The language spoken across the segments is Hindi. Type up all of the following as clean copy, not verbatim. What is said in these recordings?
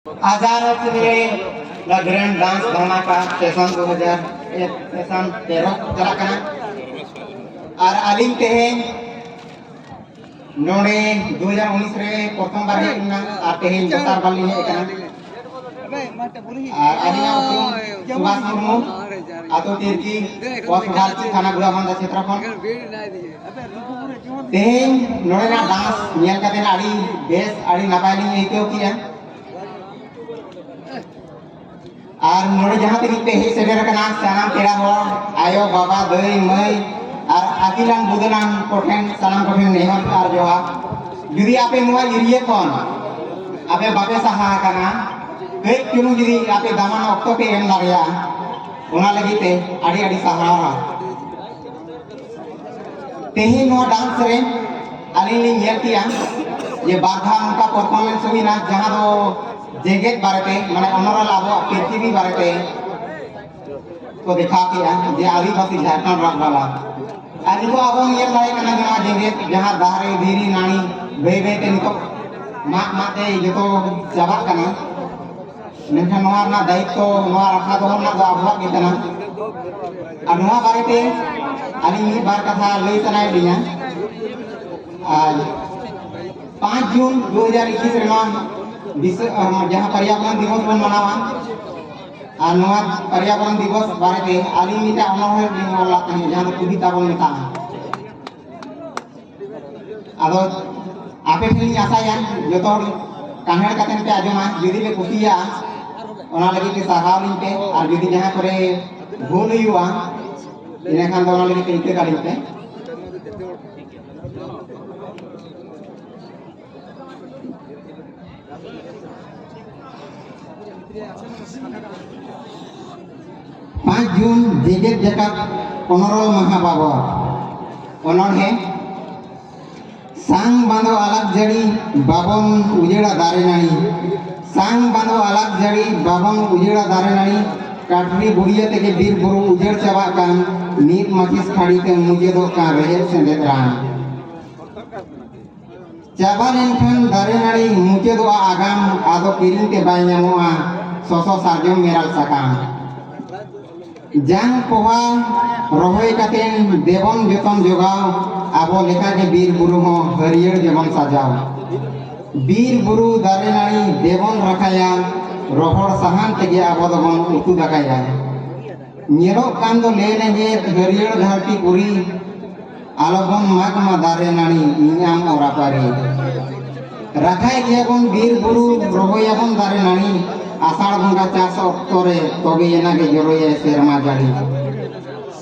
हजारों से ग्रैंड डांस धमाका सेशन 2001 सेशन 13 चला कना और अलिंग तेहें नोड़े 2019 रे प्रथम बार हेकना और तेहें दोसर बार लिहे कना और अलिंगा उपरुम सुभाष मुर्मू आतो तिरकी पशुभारती थाना गुड़ाबंदा क्षेत्र खन तेहें नोड़े ना डांस नियल कते आड़ी बेस आड़ी नापाय लिहे इतो किया और नोड़े जहाँ तक पे ही सेटर कना सानाम पेड़ा हो आयो बाबा दई मई और आकिलान बुदनान कोठेन सानाम कोठेन नेहर और जोहा जुदी आपे नुआ इरिये कौन आपे बापे सहा कना कई क्यों जुदी आपे दामान ऑक्टो पे एम लागया उना लगी ते आड़ी आड़ी सहारा तेही नुआ डांस रे अली लिंग येल किया ये बाधा उनका परफॉर्मेंस हुई ना जहाँ दो जेगेट बारते माने ओनरल आबो पृथ्वी बारते को दिखा किया जे आदिवासी झारखंड राज वाला आज को आबो ये लाए कना जमा जेगेट जहां दारे धीरी नानी बे बे ते नितो माक माते जतो जाबा कना नेखा नोआ ना दायित्व नोआ रखा दो ना दो आबो के कना आ नोआ बारते आनी मी बार कथा लई तनाय दिया आज 5 जून 2021 रे जहाँ पर्यावरण दिवस बन मनावा और नवा पर्यावरण दिवस बारे में आली मिटा अनोहर दिन वाला कहीं जहाँ कविता बन मिटा आदो आपे फिर आशा या जो तो कान्हड़ कतन पे आजमा जुदी पे कुटिया ओना लगी के सहाव लिन पे और जुदी जहाँ करे भूल हुआ इन्हें खान दोनों लगी के इनके गाड़ी पे पाँच जून जेगेट जगत अनरल महाबाबर अनर है सांग बांधो अलग जड़ी बाबन उजेड़ा दारे नानी सांग बांधो अलग जड़ी बाबन उजेड़ा दारे नानी काटरी बुढ़िया तेके बीर बुरु उजेड़ चाबा कान नीत माचिस खाड़ी ते मुझे दो कान रहे सेंदेत रान चाबा लेनखान दारे नानी मुझे दो आगाम आदो किरिंग ते बाय ᱧᱟᱢᱚᱜᱼᱟ सोसो सार्जम मेराल साकाम जांग पोहा रोहय कातेन देवन जतन जोगाव आबो लेखा के बीर बुरु हो हरियर जेमन साजाव बीर बुरु दारे नानी देवन रखाया रोहड़ सहान तेगे आबो दबन उतु दाकाया निरो कान दो लेने जे हरियर धरती पुरी आलोबन मागमा दारे नानी इनाम ओरापारी रखाय गेबन बीर बुरु रोहयाबन दारे नानी आषाढ़ बंगा चाष अक्तरे तबे एना के जरोये सेरमा जाड़ी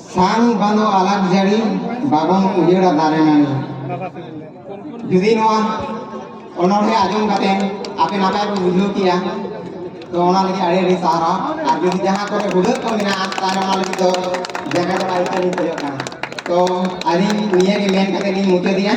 सांग बांधो अलग जड़ी बाबन उजेड़ा दारे नानी जुदी नोआ ओनोहे आजम काते आपे नापाय को बुझो किया तो ओना लगी आड़े आड़े सहारा और जुदी जहां करे हुदत को मिना तारे ओना लगी तो जगह जगह आइता नहीं तो आली निये के मेन काते नहीं मुते दिया